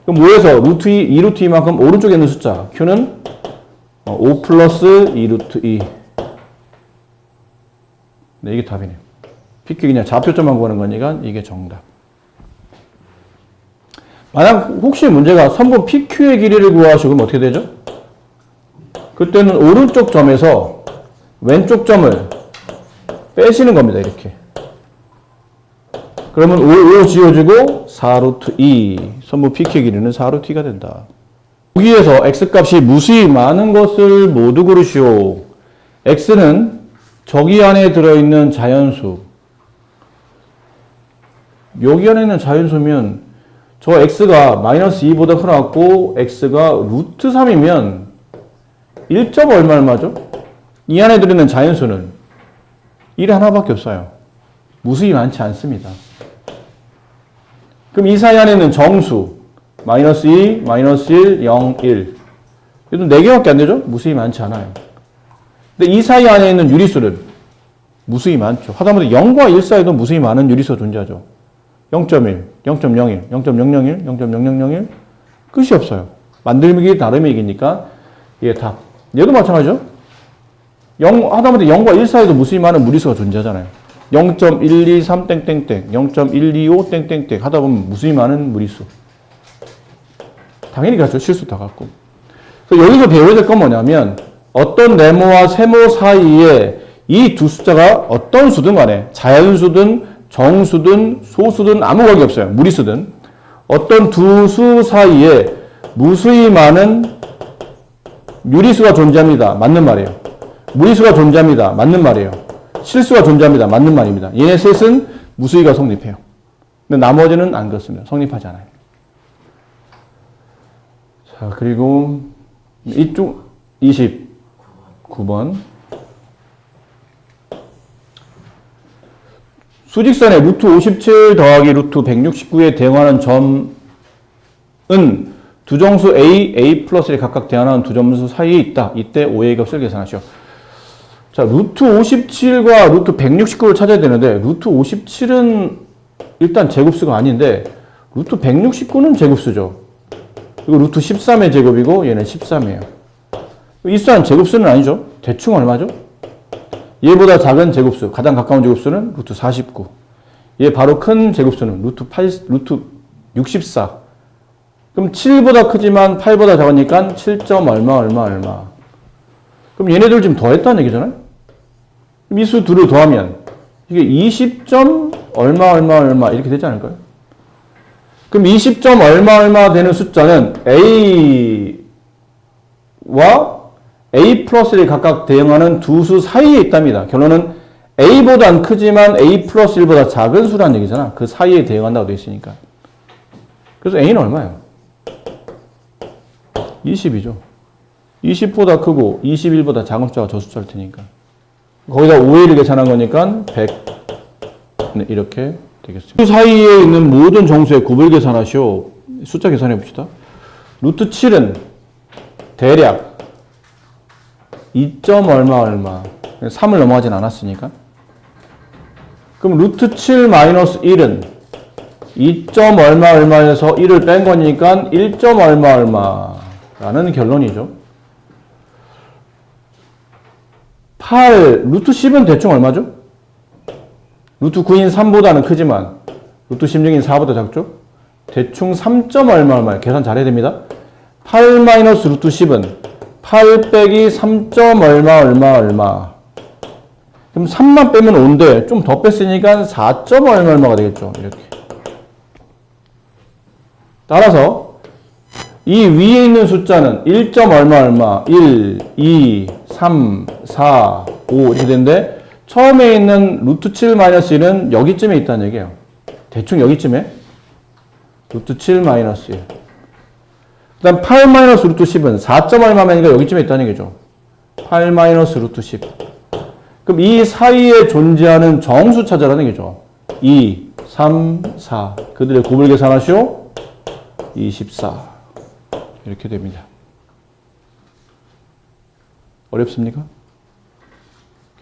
그럼 뭐에서 루트 2 루트 2만큼 오른쪽에 있는 숫자 Q는 5 플러스 2 루트 2. 네, 이게 답이네요. PQ 그냥 좌표점만 구하는 거니까 이게 정답. 만약 혹시 문제가 선분 PQ의 길이를 구하시고 그럼 어떻게 되죠? 그때는 오른쪽 점에서 왼쪽 점을 빼시는 겁니다. 이렇게. 그러면 5 지워지고 4 루트 2. 선분 PQ의 길이는 4 루트 2가 된다. 여기에서 x값이 무수히 많은 것을 모두 고르시오. x는 저기 안에 들어있는 자연수. 여기 안에 있는 자연수면 저 x가 마이너스 2보다 크나갖고 x가 루트 3이면 1점 얼마죠? 이 안에 들어있는 자연수는 1이 하나밖에 없어요. 무수히 많지 않습니다. 그럼 이 사이 안에 있는 정수 마이너스 2, 마이너스 1, 0, 1 이것도 4개밖에 안 되죠? 무수히 많지 않아요. 근데 이 사이 안에 있는 유리수는 무수히 많죠. 하다못해 0과 1 사이도 무수히 많은 유리수가 존재하죠. 0.1, 0.01, 0.001, 0.0001 끝이 없어요. 만들기 나름의 얘기니까 이게 답. 얘도 마찬가지죠. 하다못해 0과 1 사이도 무수히 많은 무리수가 존재하잖아요. 0.123 땡땡땡, 0.125 땡땡땡 하다 보면 무수히 많은 무리수. 당연히 그렇죠. 실수 다 갖고. 그래서 여기서 배워야 될 건 뭐냐면 어떤 네모와 세모 사이에 이 두 숫자가 어떤 수든 간에 자연수든 정수든 소수든 아무 관계 없어요. 무리수든 어떤 두 수 사이에 무수히 많은 유리수가 존재합니다. 맞는 말이에요. 무리수가 존재합니다. 맞는 말이에요. 실수가 존재합니다. 맞는 말입니다. 얘네 셋은 무수히가 성립해요. 근데 나머지는 안 그렇습니다. 성립하지 않아요. 자, 그리고 이쪽 29번. 수직선의 루트 57 더하기 루트 169에 대응하는 점은 두 정수 A, A 플러스에 각각 대응하는 두 점수 사이에 있다. 이때 O의 값을 계산하시오. 자, 루트 57과 루트 169를 찾아야 되는데 루트 57은 일단 제곱수가 아닌데 루트 169는 제곱수죠. 이거 루트 13의 제곱이고 얘는 13이에요. 이 수는 제곱수는 아니죠. 대충 얼마죠? 얘보다 작은 제곱수, 가장 가까운 제곱수는 루트 49. 얘 바로 큰 제곱수는 루트 64. 그럼 7보다 크지만 8보다 작으니까 7점 얼마. 그럼 얘네들 지금 더했다는 얘기잖아요? 이 수 둘을 더하면 이게 20점 얼마 이렇게 되지 않을까요? 그럼 20점 얼마 되는 숫자는 A와 A 플러스 1이 각각 대응하는 두 수 사이에 있답니다. 결론은 A보단 크지만 A 플러스 1보다 작은 수라는 얘기잖아. 그 사이에 대응한다고 되어 있으니까. 그래서 A는 얼마예요? 20이죠. 20보다 크고 21보다 작은 숫자가 저 숫자일 테니까. 거기다 5의 1을 계산한 거니까 100. 네, 이렇게 되겠습니다. 그 사이에 있는 모든 정수의 곱을 계산하시오. 숫자 계산해 봅시다. 루트 7은 대략 2점 얼마 3을 넘어가진 않았으니까. 그럼 루트 7 마이너스 1은 2점 얼마에서 1을 뺀 거니까 1점 얼마라는 결론이죠. 8 루트 10은 대충 얼마죠? 루트 9인 3보다는 크지만 루트 16인 4보다 작죠? 대충 3점 얼마예요. 계산 잘해야 됩니다. 8 마이너스 루트 10은 8 빼기 3점 얼마. 그럼 3만 빼면 5인데 좀 더 뺐으니까 4점 얼마가 되겠죠. 이렇게. 따라서 이 위에 있는 숫자는 1점 얼마 1, 2, 3, 4, 5 이렇게 되는데 처음에 있는 루트 7 마이너스 1은 여기쯤에 있다는 얘기예요. 대충 여기쯤에 루트 7 마이너스 1. 그 다음 8 마이너스 루트 10은 4점 얼마면이니까 여기쯤에 있다는 얘기죠. 8 마이너스 루트 10. 그럼 이 사이에 존재하는 정수 찾아라는 얘기죠. 2, 3, 4. 그들의 곱을 계산하시오. 24. 이렇게 됩니다. 어렵습니까?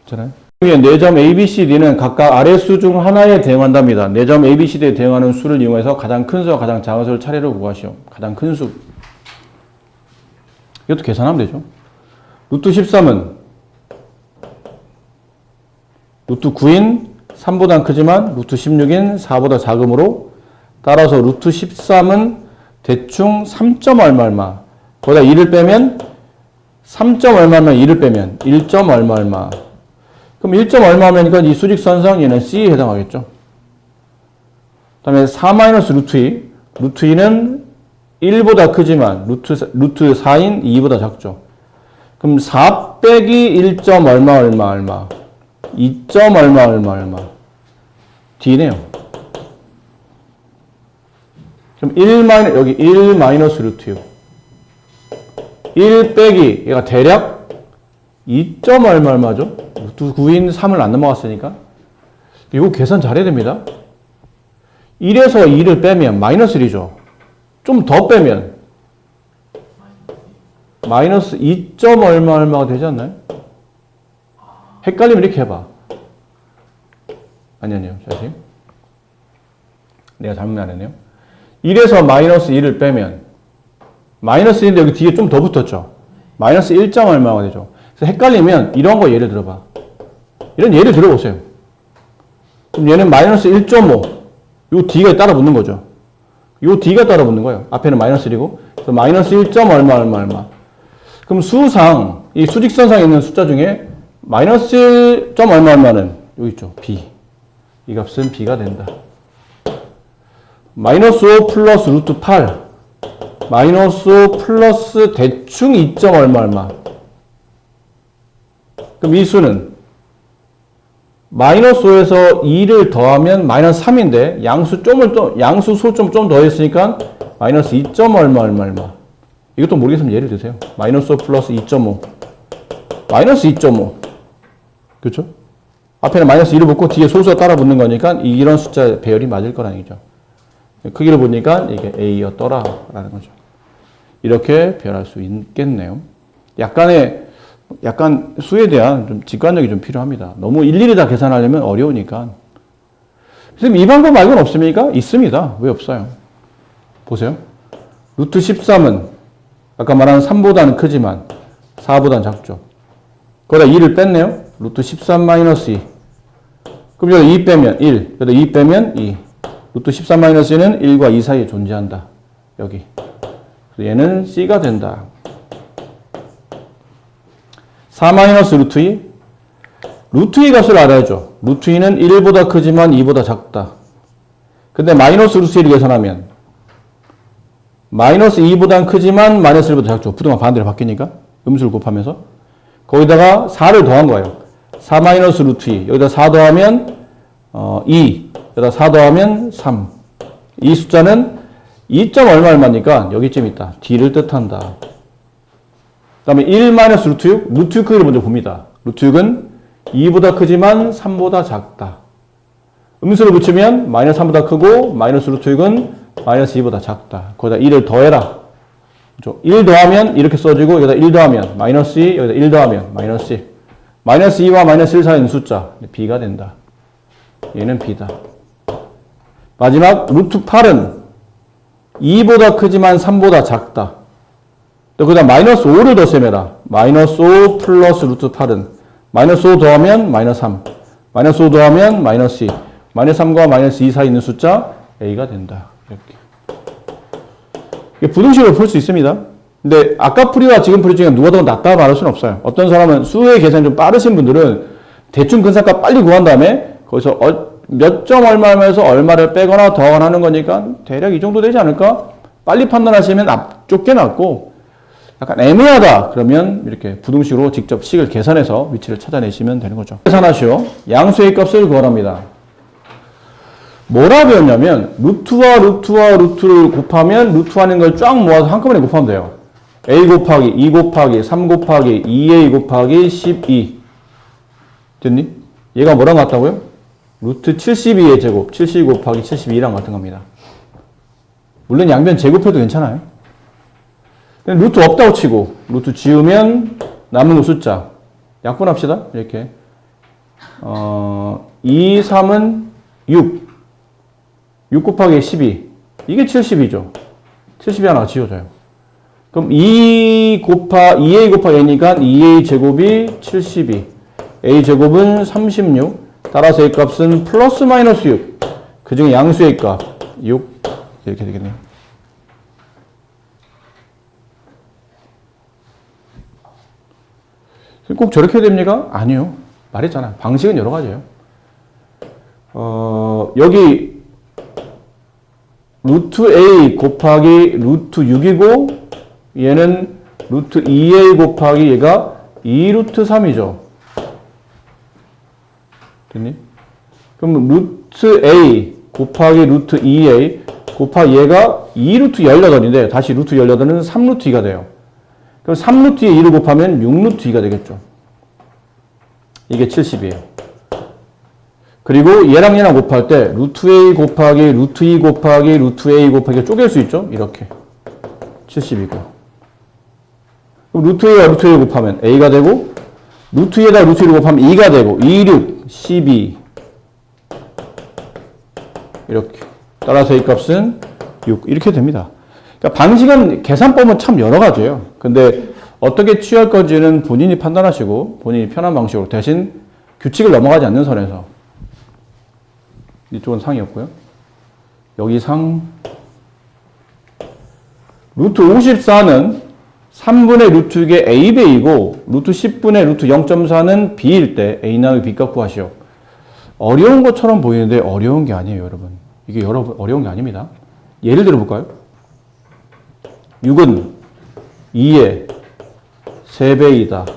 괜찮아요? 4점 A, B, C, D는 각각 아래수 중 하나에 대응한답니다. 4점 A, B, C, D에 대응하는 수를 이용해서 가장 큰 수와 가장 작은 수를 차례로 구하시오. 가장 큰 수. 이것도 계산하면 되죠. 루트 13은 루트 9인 3보다 크지만 루트 16인 4보다 작으므로 따라서 루트 13은 대충 3점 얼마. 거기다 2를 빼면 3점 얼마면 2를 빼면 1점 얼마. 그럼 1점 얼마면이니까 이 수직선상 얘는 C에 해당하겠죠. 그 다음에 4 마이너스 루트 2. 루트 2는 1보다 크지만 루트 4인 2보다 작죠. 그럼 4 빼기 1점 얼마. 2점 얼마. D네요. 그럼 1 마이너스 루트 6. 1 빼기 얘가 대략 2점 얼마죠? 루트 9인 3을 안 넘어갔으니까 이거 계산 잘해야 됩니다. 1에서 2를 빼면 마이너스 1이죠. 좀 더 빼면 마이너스 2점 얼마가 되지 않나요? 헷갈리면 이렇게 해봐. 아니요. 자식. 내가 잘못 안 했네요. 1에서 마이너스 2를 빼면 마이너스 1인데 여기 뒤에 좀 더 붙었죠. 마이너스 1점 얼마가 되죠. 그래서 헷갈리면 이런 거 예를 들어봐. 이런 예를 들어보세요. 그럼 얘는 마이너스 1.5. 요 D가 따라 붙는 거죠. 요 D가 따라 붙는 거예요. 앞에는 마이너스 1이고. 그래서 마이너스 1점 얼마. 그럼 수상, 이 수직선상에 있는 숫자 중에 마이너스 1점 얼마는 여기 있죠. B. 이 값은 B가 된다. 마이너스 5 플러스 루트 8. 마이너스 5 플러스 대충 2점 얼마. 그럼 이 수는 마이너스 5에서 2를 더하면 마이너스 3인데 양수 소 좀 더했으니까 마이너스 2점 얼마. 이것도 모르겠으면 예를 드세요. 마이너스 5 플러스 2.5. 마이너스 2.5. 그렇죠? 앞에는 마이너스 2를 붙고 뒤에 소수가 따라 붙는 거니까 이런 숫자 배열이 맞을 거라는 얘기죠. 크기를 보니까 이게 A였더라라는 거죠. 이렇게 배열할 수 있겠네요. 약간 수에 대한 좀 직관력이 좀 필요합니다. 너무 일일이 다 계산하려면 어려우니까. 선생님, 이 방법 말고는 없습니까? 있습니다. 왜 없어요? 보세요. 루트 13은 아까 말한 3보다는 크지만 4보다는 작죠. 거기다 2를 뺐네요. 루트 13 마이너스 2. 그럼 여기 2 빼면 1. 여기다 2 빼면 2. 루트 13 마이너스 2는 1과 2 사이에 존재한다. 여기. 얘는 C가 된다. 4 마이너스 루트 2. 루트 2 값을 알아야죠. 루트 2는 1보다 크지만 2보다 작다. 근데 마이너스 루트 1을 계산하면 마이너스 2보단 크지만 마이너스 1보다 작죠. 부등호 반대로 바뀌니까. 음수를 곱하면서. 거기다가 4를 더한 거예요. 4 마이너스 루트 2. 여기다 4 더하면 2. 여기다 4 더하면 3. 이 숫자는 2. 얼마 얼마니까 여기쯤 있다. D를 뜻한다. 그 다음에 1 마이너스 루트 6. 루트 6 크기를 먼저 봅니다. 루트 6은 2보다 크지만 3보다 작다. 음수를 붙이면 마이너스 3보다 크고 마이너스 루트 6은 마이너스 2보다 작다. 거기다 1을 더해라. 그렇죠? 1 더하면 이렇게 써지고 여기다 1 더하면 마이너스 2, 여기다 1 더하면 마이너스 1. 마이너스 2와 마이너스 1 사이에 있는 숫자 B가 된다. 얘는 B다. 마지막 루트 8은 2보다 크지만 3보다 작다. 거기다 마이너스 5를 더 세매라. 마이너스 5 플러스 루트 8은 마이너스 5 더하면 마이너스 3. 마이너스 5 더하면 마이너스 2. 마이너스 3과 마이너스 2 사이에 있는 숫자 A가 된다. 이렇게. 부등식으로 풀 수 있습니다. 근데 아까 풀이와 지금 풀이 중에 누가 더 낫다 말할 수는 없어요. 어떤 사람은 수의 계산이 좀 빠르신 분들은 대충 근사값 빨리 구한 다음에 거기서 몇 점 얼마면서 얼마를 빼거나 더하거나 하는 거니까 대략 이 정도 되지 않을까? 빨리 판단하시면 앞쪽게 낫고 약간 애매하다 그러면 이렇게 부등식으로 직접 식을 계산해서 위치를 찾아내시면 되는 거죠. 계산하시오. 양수의 값을 구하랍니다. 뭐라 배웠냐면 루트와 루트를 곱하면 루트 하는 걸 쫙 모아서 한꺼번에 곱하면 돼요. a 곱하기 2 곱하기 3 곱하기 2a 곱하기 12 됐니? 얘가 뭐랑 같다고요? 루트 72의 제곱 72 곱하기 72랑 같은 겁니다. 물론 양변 제곱해도 괜찮아요. 루트 없다고 치고 루트 지우면 남는 거 숫자 약분합시다. 이렇게 2, 3은 6 곱하기 12 이게 70이죠. 70이 하나 지워져요. 그럼 2a 곱하기 a니까 2a 제곱이 72 a 제곱은 36 따라서 a 값은 플러스 마이너스 6 그 중에 양수의 값 6 이렇게 되겠네요. 꼭 저렇게 됩니까? 아니요. 말했잖아요. 방식은 여러 가지예요. 여기 루트 a 곱하기 루트 6이고 얘는 루트 2a 곱하기 얘가 2루트 3이죠. 됐니? 그럼 루트 a 곱하기 루트 2a 곱하기 얘가 2루트 18인데 다시 루트 18은 3루트 2가 돼요. 그럼 3루트 2에 2를 곱하면 6루트 2가 되겠죠. 이게 70이에요. 그리고 얘랑 얘랑 곱할 때 루트 a 곱하기 루트 2 곱하기 루트 a 곱하기 쪼갤 수 있죠? 이렇게 70이고 그럼 루트 a와 루트 a 곱하면 a가 되고 루트 2에다 루트 1을 곱하면 2가 되고 2, 6, 12 이렇게 따라서 a 값은 6 이렇게 됩니다. 그러니까 방식은 계산법은 참 여러 가지예요. 근데 어떻게 취할 건지는 본인이 판단하시고 본인이 편한 방식으로 대신 규칙을 넘어가지 않는 선에서 이쪽은 상이었고요. 여기 상 루트 54는 3분의 루트 6의 a배이고 루트 10분의 루트 0.4는 b일 때 a 나누기 b값 구하시오. 어려운 것처럼 보이는데 어려운 게 아니에요, 여러분. 이게 어려운 게 아닙니다. 예를 들어 볼까요? 6은 2의 3배이다.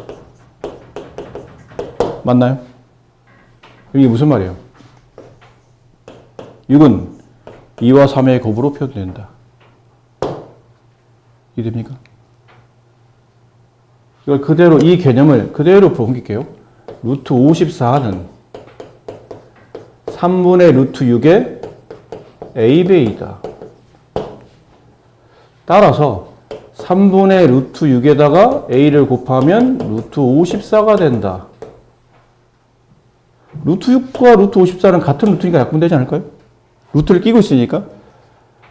맞나요? 이게 무슨 말이에요? 6은 2와 3의 곱으로 표현된다. 이해됩니까? 이걸 그대로, 이 개념을 그대로 옮길게요. 루트 54는 3분의 루트 6의 a배이다. 따라서 3분의 루트 6에다가 a를 곱하면 루트 54가 된다. 루트 6과 루트 54는 같은 루트니까 약분되지 않을까요? 루트를 끼고 있으니까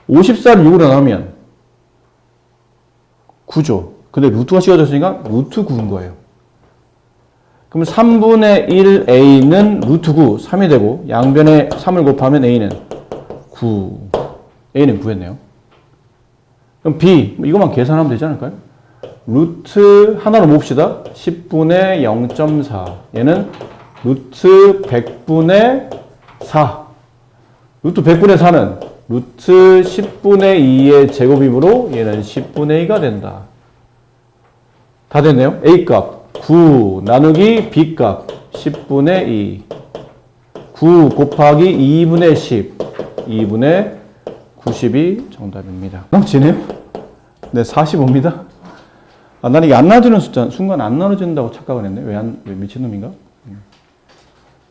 54를 6으로 나누면 9죠. 근데 루트가 씌워졌으니까 루트 9인 거예요. 그럼 3분의 1 a는 루트 9, 3이 되고 양변에 3을 곱하면 a는 9. a는 9였네요. 그럼 b, 이것만 계산하면 되지 않을까요? 루트 하나로 봅시다. 10분의 0.4. 얘는 루트 100분의 4. 루트 100분의 4는 루트 10분의 2의 제곱이므로 얘는 10분의 2가 된다. 다 됐네요. A값 9 나누기 B값 10분의 2 9 곱하기 2분의 10 2분의 90이 정답입니다. 넘치네요? 네, 45입니다. 아, 난 이게 안 나눠지는 숫자, 순간 안 나눠진다고 착각을 했네. 왜 미친놈인가?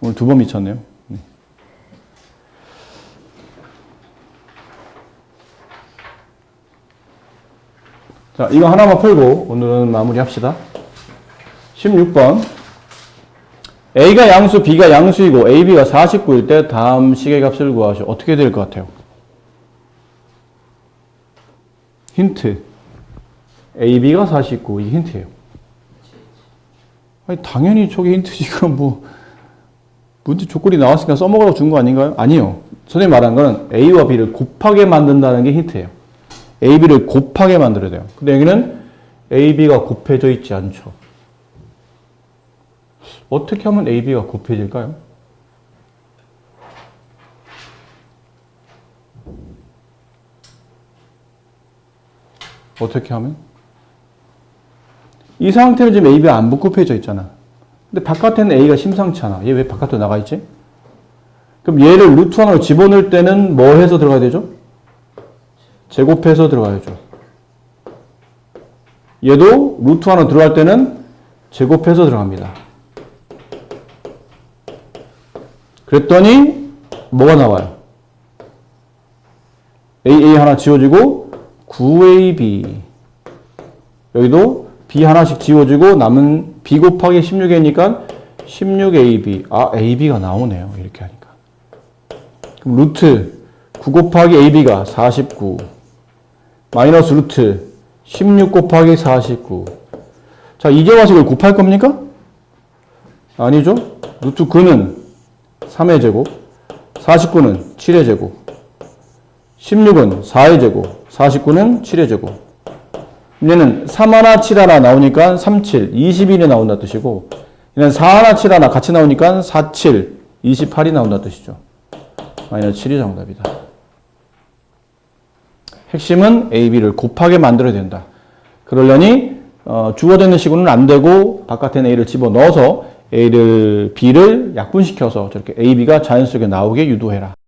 오늘 2번 미쳤네요. 네. 자, 이거 하나만 풀고 오늘은 마무리 합시다. 16번. A가 양수, B가 양수이고 AB가 49일 때 다음 식의 값을 구하시오. 어떻게 될 것 같아요? 힌트. AB가 49. 이게 힌트예요. 아니, 당연히 저게 힌트지. 그럼 뭐 문제 조건이 나왔으니까 써먹으라고 준 거 아닌가요? 아니요. 선생님이 말한 거는 A와 B를 곱하게 만든다는 게 힌트예요. AB를 곱하게 만들어야 돼요. 근데 여기는 AB가 곱해져 있지 않죠. 어떻게 하면 AB가 곱해질까요? 어떻게 하면? 이 상태로 지금 AB가 안 곱해져 있잖아. 근데 바깥에는 A가 심상치 않아. 얘 왜 바깥으로 나가 있지? 그럼 얘를 루트 하나로 집어넣을 때는 뭐 해서 들어가야 되죠? 제곱해서 들어가야죠. 얘도 루트 하나 들어갈 때는 제곱해서 들어갑니다. 그랬더니 뭐가 나와요? AA 하나 지워지고 9AB 여기도 B 하나씩 지워지고 남은 B 곱하기 16A니까 16AB 아 AB가 나오네요. 이렇게 하니까 그럼 루트 9 곱하기 AB가 49 마이너스 루트 16 곱하기 49 자 이제 와서 이걸 곱할 겁니까? 아니죠. 루트 9는 3의 제곱 49는 7의 제곱 16은 4의 제곱 49는 7의 제곱 얘는 3 하나 7 하나 나오니까 3, 7, 21이 나온다 뜻이고 얘는 4 하나 7 하나 같이 나오니까 4, 7, 28이 나온다 뜻이죠. 마이너스 7이 정답이다. 핵심은 A, B를 곱하게 만들어야 된다. 그러려니 주어져 있는 식으로는 안 되고 바깥에는 A를 집어넣어서 B를 약분시켜서 저렇게 A, B가 자연스럽게 나오게 유도해라.